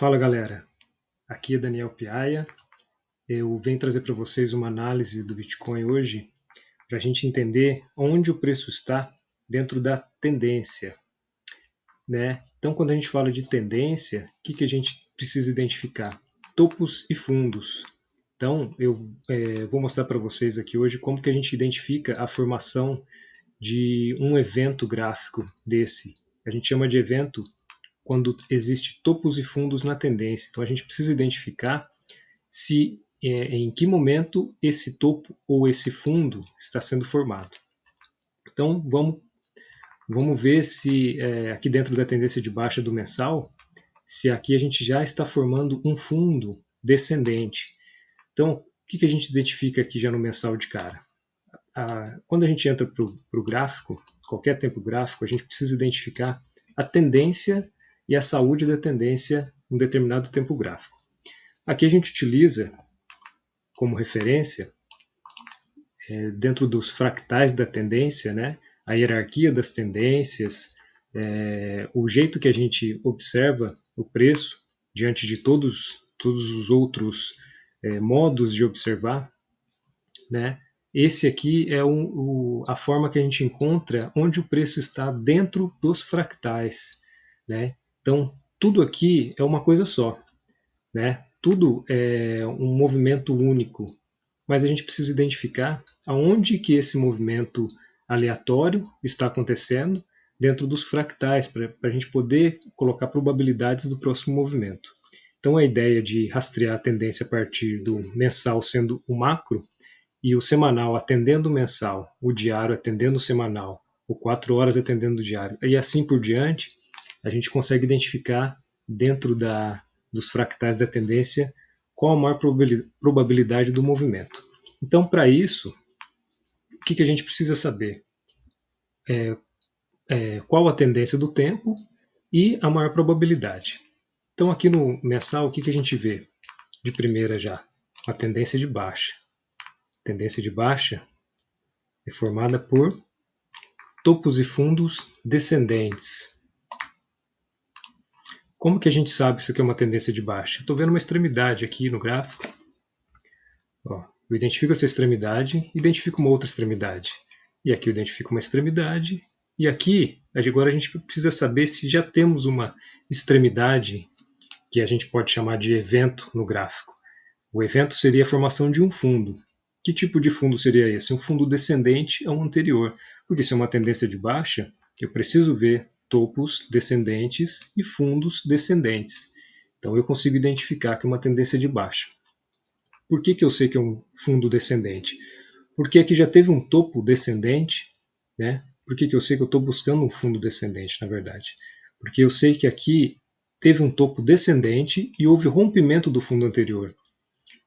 Fala galera, aqui é Daniel Piaia. Eu venho trazer para vocês uma análise do Bitcoin hoje para a gente entender onde o preço está dentro da tendência, né? Então, quando a gente fala de tendência, o que a gente precisa identificar? Topos e fundos. Então, eu vou mostrar para vocês aqui hoje como que a gente identifica a formação de um evento gráfico desse. A gente chama de evento quando existe topos e fundos na tendência. Então a gente precisa identificar se em que momento esse topo ou esse fundo está sendo formado. Então vamos ver se aqui dentro da tendência de baixa do mensal, se aqui a gente já está formando um fundo descendente. Então o que a gente identifica aqui já no mensal de cara? Quando a gente entra para o gráfico, qualquer tempo gráfico, a gente precisa identificar a tendência e a saúde da tendência em um determinado tempo gráfico. Aqui a gente utiliza como referência, dentro dos fractais da tendência, né, a hierarquia das tendências, o jeito que a gente observa o preço diante de todos os outros modos de observar, né? Esse aqui é a forma que a gente encontra onde o preço está dentro dos fractais, né? Então, tudo aqui é uma coisa só, né? Tudo é um movimento único, mas a gente precisa identificar aonde que esse movimento aleatório está acontecendo dentro dos fractais, para a gente poder colocar probabilidades do próximo movimento. Então, a ideia de rastrear a tendência a partir do mensal sendo o macro, e o semanal atendendo o mensal, o diário atendendo o semanal, o 4 horas atendendo o diário, e assim por diante, a gente consegue identificar dentro dos fractais da tendência qual a maior probabilidade do movimento. Então, para isso, o que a gente precisa saber? Qual a tendência do tempo e a maior probabilidade. Então, aqui no mensal, o que a gente vê? De primeira já, a tendência de baixa. A tendência de baixa é formada por topos e fundos descendentes. Como que a gente sabe se isso aqui é uma tendência de baixa? Estou vendo uma extremidade aqui no gráfico. Ó, eu identifico essa extremidade, identifico uma outra extremidade. E aqui eu identifico uma extremidade. E aqui, agora a gente precisa saber se já temos uma extremidade que a gente pode chamar de evento no gráfico. O evento seria a formação de um fundo. Que tipo de fundo seria esse? Um fundo descendente ao anterior. Porque se é uma tendência de baixa, eu preciso ver topos descendentes e fundos descendentes. Então eu consigo identificar que é uma tendência de baixa. Por que eu sei que é um fundo descendente? Porque aqui já teve um topo descendente, né? Por que eu sei que eu estou buscando um fundo descendente, na verdade? Porque eu sei que aqui teve um topo descendente e houve rompimento do fundo anterior.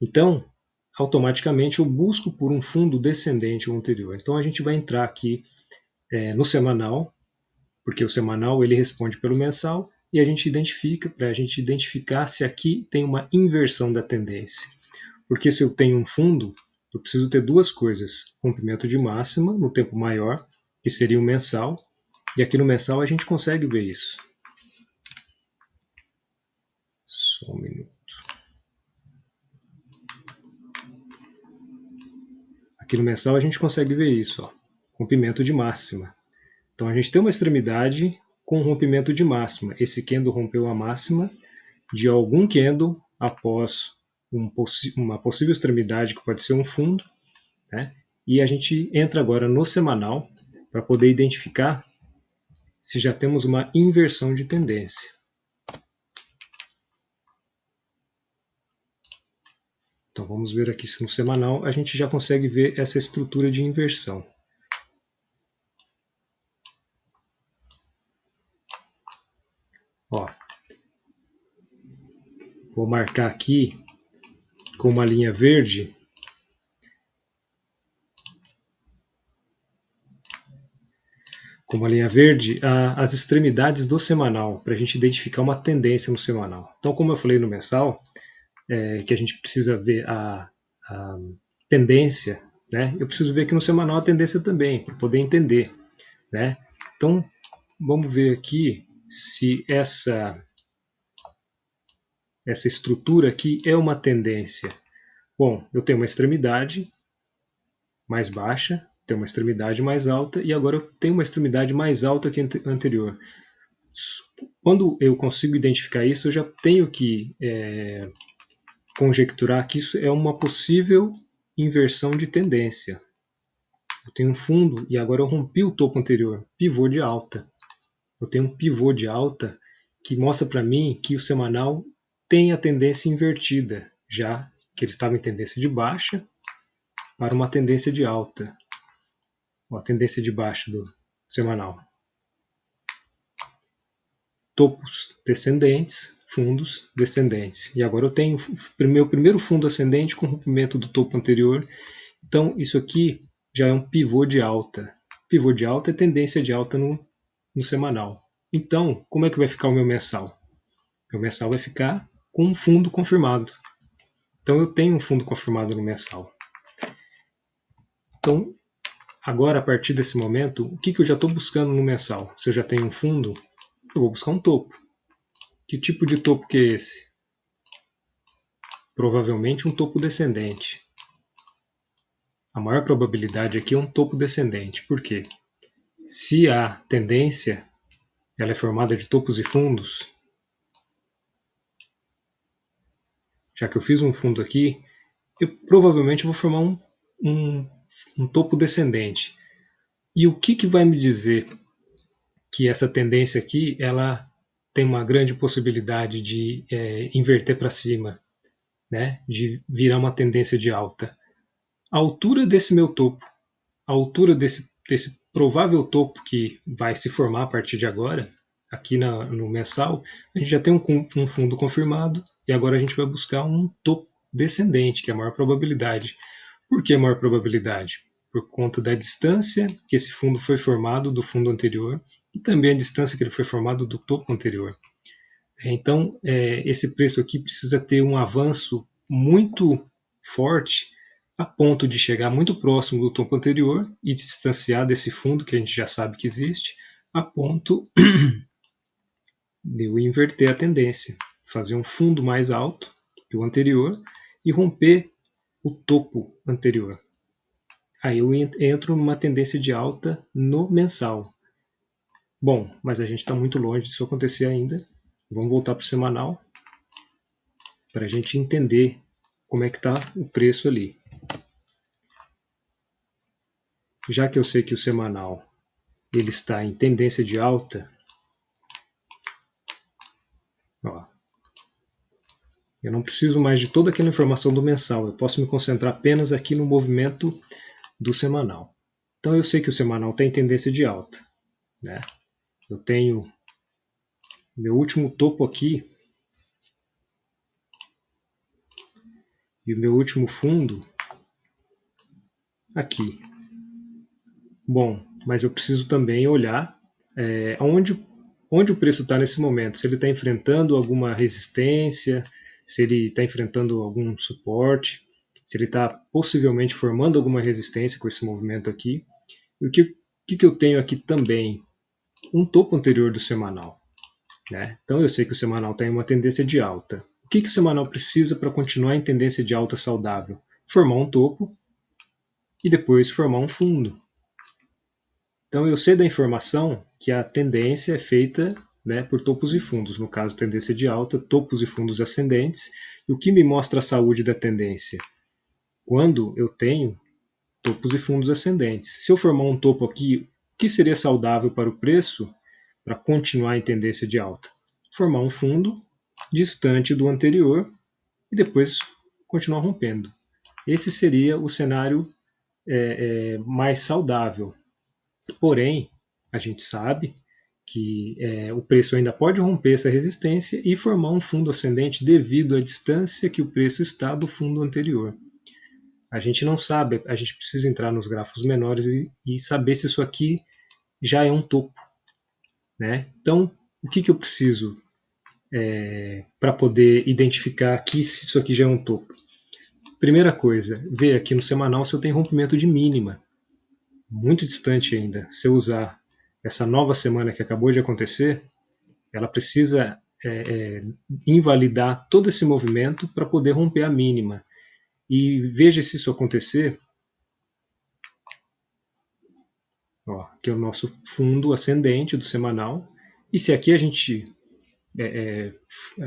Então, automaticamente eu busco por um fundo descendente ao anterior. Então a gente vai entrar aqui no semanal, porque o semanal ele responde pelo mensal, e a gente identifica, para a gente identificar se aqui tem uma inversão da tendência. Porque se eu tenho um fundo, eu preciso ter duas coisas: rompimento de máxima no tempo maior, que seria o mensal, e aqui no mensal a gente consegue ver isso. Só um minuto. Aqui no mensal a gente consegue ver isso, ó, rompimento de máxima. Então a gente tem uma extremidade com rompimento de máxima. Esse candle rompeu a máxima de algum candle após uma possível extremidade que pode ser um fundo, né? E a gente entra agora no semanal para poder identificar se já temos uma inversão de tendência. Então vamos ver aqui se no semanal a gente já consegue ver essa estrutura de inversão. Ó, vou marcar aqui com uma linha verde as extremidades do semanal, para a gente identificar uma tendência no semanal. Então, como eu falei no mensal, que a gente precisa ver a tendência, né? Eu preciso ver aqui no semanal a tendência também, para poder entender, né? Então, vamos ver aqui se essa estrutura aqui é uma tendência? Bom, eu tenho uma extremidade mais baixa, tenho uma extremidade mais alta e agora eu tenho uma extremidade mais alta que a anterior. Quando eu consigo identificar isso, eu já tenho que conjecturar que isso é uma possível inversão de tendência. Eu tenho um fundo e agora eu rompi o topo anterior, pivô de alta. Eu tenho um pivô de alta que mostra para mim que o semanal tem a tendência invertida, já que ele estava em tendência de baixa para uma tendência de alta, a tendência de baixa do semanal. Topos descendentes, fundos descendentes. E agora eu tenho o meu primeiro fundo ascendente com rompimento do topo anterior. Então isso aqui já é um pivô de alta. Pivô de alta é tendência de alta no semanal. Então, como é que vai ficar o meu mensal? Meu mensal vai ficar com um fundo confirmado. Então eu tenho um fundo confirmado no mensal. Então, agora a partir desse momento, o que eu já estou buscando no mensal? Se eu já tenho um fundo, eu vou buscar um topo. Que tipo de topo que é esse? Provavelmente um topo descendente. A maior probabilidade aqui é um topo descendente. Por quê? Se a tendência ela é formada de topos e fundos, já que eu fiz um fundo aqui, eu provavelmente vou formar um topo descendente. E o que vai me dizer que essa tendência aqui ela tem uma grande possibilidade de inverter para cima, né? De virar uma tendência de alta? A altura desse meu topo, a altura desse provável topo que vai se formar a partir de agora, aqui no mensal, a gente já tem um fundo confirmado e agora a gente vai buscar um topo descendente, que é a maior probabilidade. Por que a maior probabilidade? Por conta da distância que esse fundo foi formado do fundo anterior e também a distância que ele foi formado do topo anterior. Então, esse preço aqui precisa ter um avanço muito forte a ponto de chegar muito próximo do topo anterior e se distanciar desse fundo que a gente já sabe que existe, a ponto de eu inverter a tendência, fazer um fundo mais alto que o anterior e romper o topo anterior. Aí eu entro numa tendência de alta no mensal. Bom, mas a gente está muito longe disso acontecer ainda. Vamos voltar para o semanal para a gente entender como é que está o preço ali. Já que eu sei que o semanal ele está em tendência de alta, ó, eu não preciso mais de toda aquela informação do mensal, eu posso me concentrar apenas aqui no movimento do semanal. Então eu sei que o semanal está em tendência de alta, né? Eu tenho meu último topo aqui e o meu último fundo aqui. Bom, mas eu preciso também olhar onde o preço está nesse momento. Se ele está enfrentando alguma resistência, se ele está enfrentando algum suporte, se ele está possivelmente formando alguma resistência com esse movimento aqui. E o que eu tenho aqui também? Um topo anterior do semanal. Né? Então eu sei que o semanal tem uma tendência de alta. O que o semanal precisa para continuar em tendência de alta saudável? Formar um topo e depois formar um fundo. Então eu sei da informação que a tendência é feita, né, por topos e fundos, no caso tendência de alta, topos e fundos ascendentes. E o que me mostra a saúde da tendência? Quando eu tenho topos e fundos ascendentes. Se eu formar um topo aqui, o que seria saudável para o preço para continuar em tendência de alta? Formar um fundo distante do anterior e depois continuar rompendo. Esse seria o cenário mais saudável. Porém, a gente sabe que o preço ainda pode romper essa resistência e formar um fundo ascendente devido à distância que o preço está do fundo anterior. A gente não sabe, a gente precisa entrar nos gráficos menores e saber se isso aqui já é um topo. Né? Então, o que eu preciso para poder identificar aqui se isso aqui já é um topo? Primeira coisa, ver aqui no semanal se eu tenho rompimento de mínima. Muito distante ainda. Se eu usar essa nova semana que acabou de acontecer, ela precisa invalidar todo esse movimento para poder romper a mínima. E veja se isso acontecer. Ó, aqui é o nosso fundo ascendente do semanal. E se aqui a gente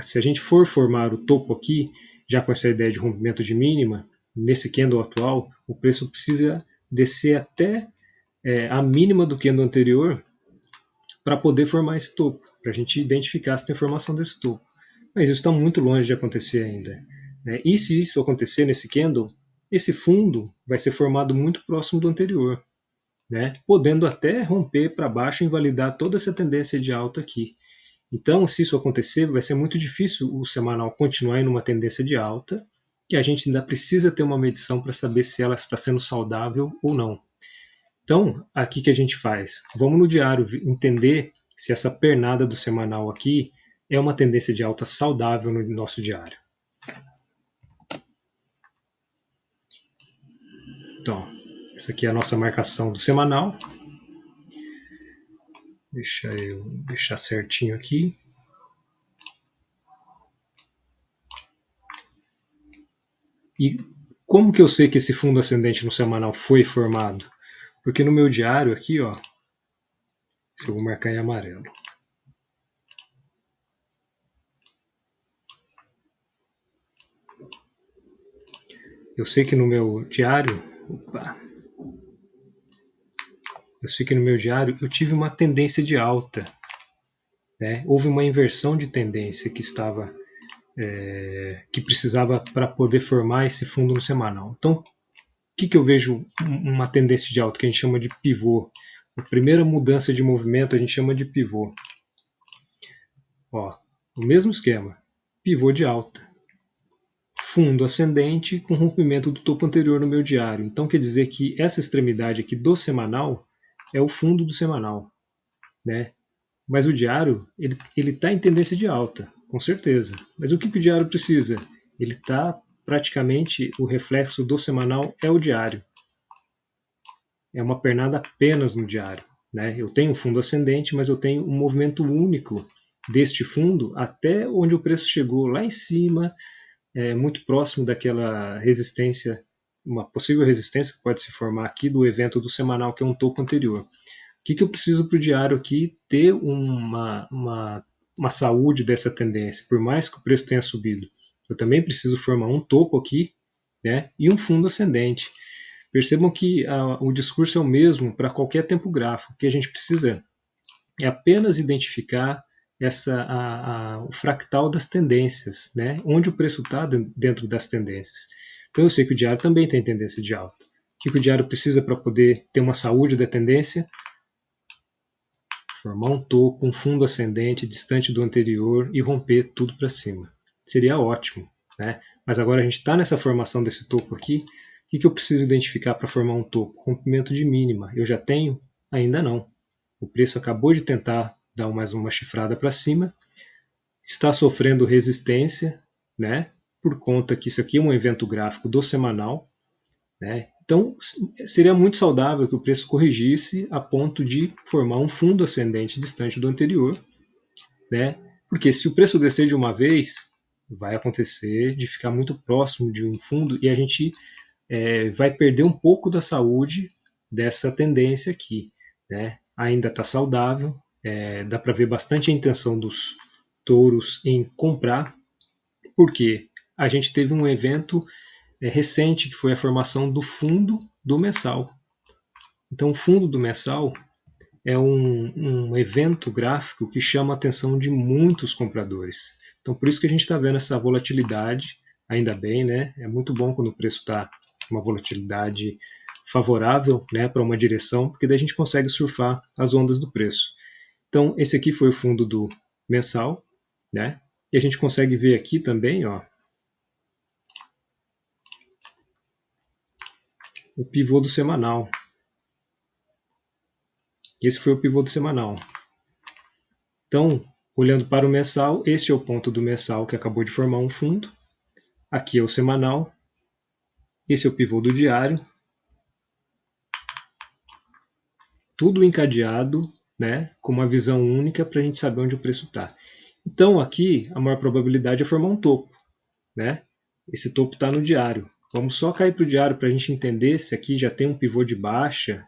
se a gente for formar o topo aqui, já com essa ideia de rompimento de mínima, nesse candle atual, o preço precisa descer até a mínima do candle anterior para poder formar esse topo, para a gente identificar se tem formação desse topo. Mas isso está muito longe de acontecer ainda. Né? E se isso acontecer nesse candle, esse fundo vai ser formado muito próximo do anterior, né? Podendo até romper para baixo e invalidar toda essa tendência de alta aqui. Então, se isso acontecer, vai ser muito difícil o semanal continuar em uma tendência de alta, que a gente ainda precisa ter uma medição para saber se ela está sendo saudável ou não. Então, aqui que a gente faz? Vamos no diário entender se essa pernada do semanal aqui é uma tendência de alta saudável no nosso diário. Então, essa aqui é a nossa marcação do semanal. Deixa eu deixar certinho aqui. E como que eu sei que esse fundo ascendente no semanal foi formado? Porque no meu diário aqui, ó, se eu vou marcar em amarelo. Eu sei que no meu diário, eu tive uma tendência de alta, né? Houve uma inversão de tendência que precisava para poder formar esse fundo no semanal. Então, o que eu vejo uma tendência de alta que a gente chama de pivô? A primeira mudança de movimento a gente chama de pivô. Ó, o mesmo esquema, pivô de alta. Fundo ascendente com rompimento do topo anterior no meu diário. Então quer dizer que essa extremidade aqui do semanal é o fundo do semanal, né? Mas o diário, ele está em tendência de alta, com certeza. Mas o que o diário precisa? Ele está praticamente, o reflexo do semanal é o diário. É uma pernada apenas no diário, né? Eu tenho um fundo ascendente, mas eu tenho um movimento único deste fundo até onde o preço chegou lá em cima, muito próximo daquela resistência, uma possível resistência que pode se formar aqui do evento do semanal, que é um topo anterior. O que eu preciso para o diário aqui ter uma saúde dessa tendência? Por mais que o preço tenha subido, eu também preciso formar um topo aqui, né, e um fundo ascendente. Percebam que o discurso é o mesmo para qualquer tempo gráfico. O que a gente precisa é apenas identificar o fractal das tendências, né? Onde o preço está dentro das tendências. Então eu sei que o diário também tem tendência de alta. O que o diário precisa para poder ter uma saúde da tendência? Formar um topo, um fundo ascendente distante do anterior e romper tudo para cima. Seria ótimo, né? Mas agora a gente está nessa formação desse topo aqui. O que eu preciso identificar para formar um topo? Rompimento de mínima. Eu já tenho? Ainda não. O preço acabou de tentar dar mais uma chifrada para cima, está sofrendo resistência, né? Por conta que isso aqui é um evento gráfico do semanal, né? Então seria muito saudável que o preço corrigisse a ponto de formar um fundo ascendente distante do anterior, né? Porque se o preço descer de uma vez, vai acontecer de ficar muito próximo de um fundo e a gente vai perder um pouco da saúde dessa tendência aqui, né? Ainda está saudável, dá para ver bastante a intenção dos touros em comprar, porque a gente teve um evento recente que foi a formação do fundo do mensal. Então, o fundo do mensal é um evento gráfico que chama a atenção de muitos compradores. Então, por isso que a gente está vendo essa volatilidade, ainda bem, né? É muito bom quando o preço está uma volatilidade favorável, né, para uma direção, porque daí a gente consegue surfar as ondas do preço. Então, esse aqui foi o fundo do mensal, né? E a gente consegue ver aqui também, ó, o pivô do semanal. Esse foi o pivô do semanal. Então, olhando para o mensal, este é o ponto do mensal que acabou de formar um fundo. Aqui é o semanal. Esse é o pivô do diário. Tudo encadeado, né, com uma visão única para a gente saber onde o preço está. Então aqui a maior probabilidade é formar um topo, né? Esse topo está no diário. Vamos só cair para o diário para a gente entender se aqui já tem um pivô de baixa,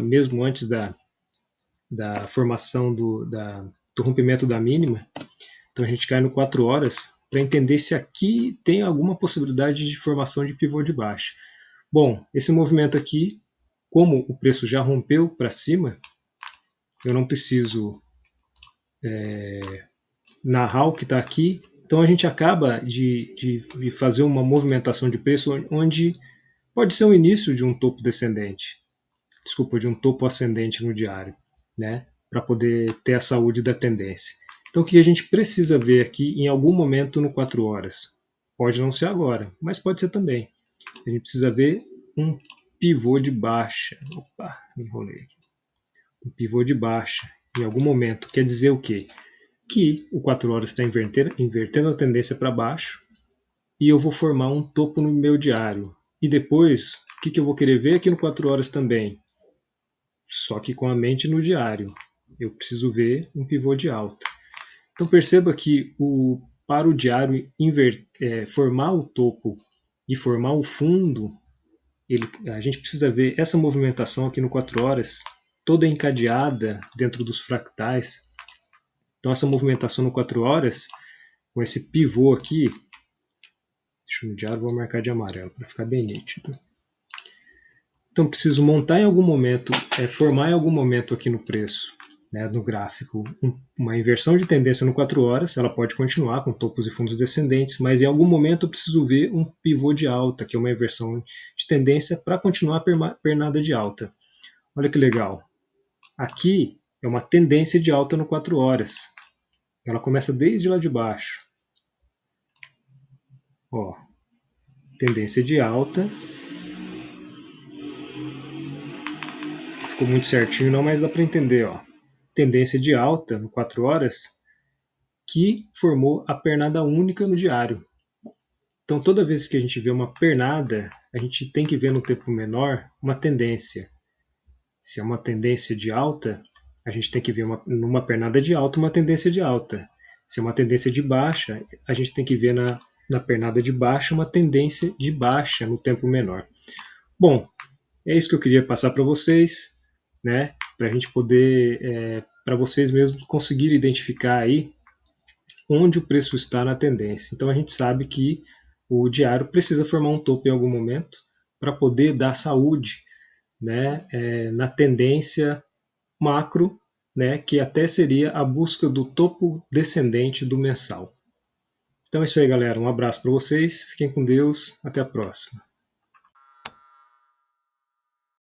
mesmo antes da formação do rompimento da mínima. Então a gente cai no 4 horas para entender se aqui tem alguma possibilidade de formação de pivô de baixa. Bom, esse movimento aqui, como o preço já rompeu para cima, eu não preciso narrar o que está aqui. Então a gente acaba de fazer uma movimentação de preço onde pode ser o início de um topo descendente, desculpa, de um topo ascendente no diário, né? Para poder ter a saúde da tendência. Então o que a gente precisa ver aqui em algum momento no 4 horas? Pode não ser agora, mas pode ser também. A gente precisa ver um pivô de baixa. Opa, me enrolei aqui. Um pivô de baixa em algum momento. Quer dizer o quê? Que o 4 horas está invertendo a tendência para baixo e eu vou formar um topo no meu diário. E depois, o que eu vou querer ver aqui no 4 horas também? Só que com a mente no diário. Eu preciso ver um pivô de alta. Então perceba que para o diário formar o topo e formar o fundo, a gente precisa ver essa movimentação aqui no 4 horas, toda encadeada dentro dos fractais. Então essa movimentação no 4 horas, com esse pivô aqui, deixa eu no diário, vou marcar de amarelo para ficar bem nítido. Então preciso montar em algum momento, formar em algum momento aqui no preço, né, no gráfico, uma inversão de tendência no 4 horas, ela pode continuar com topos e fundos descendentes, mas em algum momento eu preciso ver um pivô de alta, que é uma inversão de tendência para continuar a pernada de alta. Olha que legal. Aqui é uma tendência de alta no 4 horas. Ela começa desde lá de baixo. Ó, tendência de alta. Ficou muito certinho não, mas dá para entender, ó. Tendência de alta no 4 horas que formou a pernada única no diário. Então toda vez que a gente vê uma pernada, a gente tem que ver no tempo menor uma tendência. Se é uma tendência de alta, a gente tem que ver numa pernada de alta uma tendência de alta. Se é uma tendência de baixa, a gente tem que ver na pernada de baixa uma tendência de baixa no tempo menor. Bom, é isso que eu queria passar para vocês, né? Para a gente poder, para vocês mesmos conseguirem identificar aí onde o preço está na tendência. Então a gente sabe que o diário precisa formar um topo em algum momento para poder dar saúde, né, na tendência macro, né, que até seria a busca do topo descendente do mensal. Então é isso aí, galera. Um abraço para vocês. Fiquem com Deus. Até a próxima.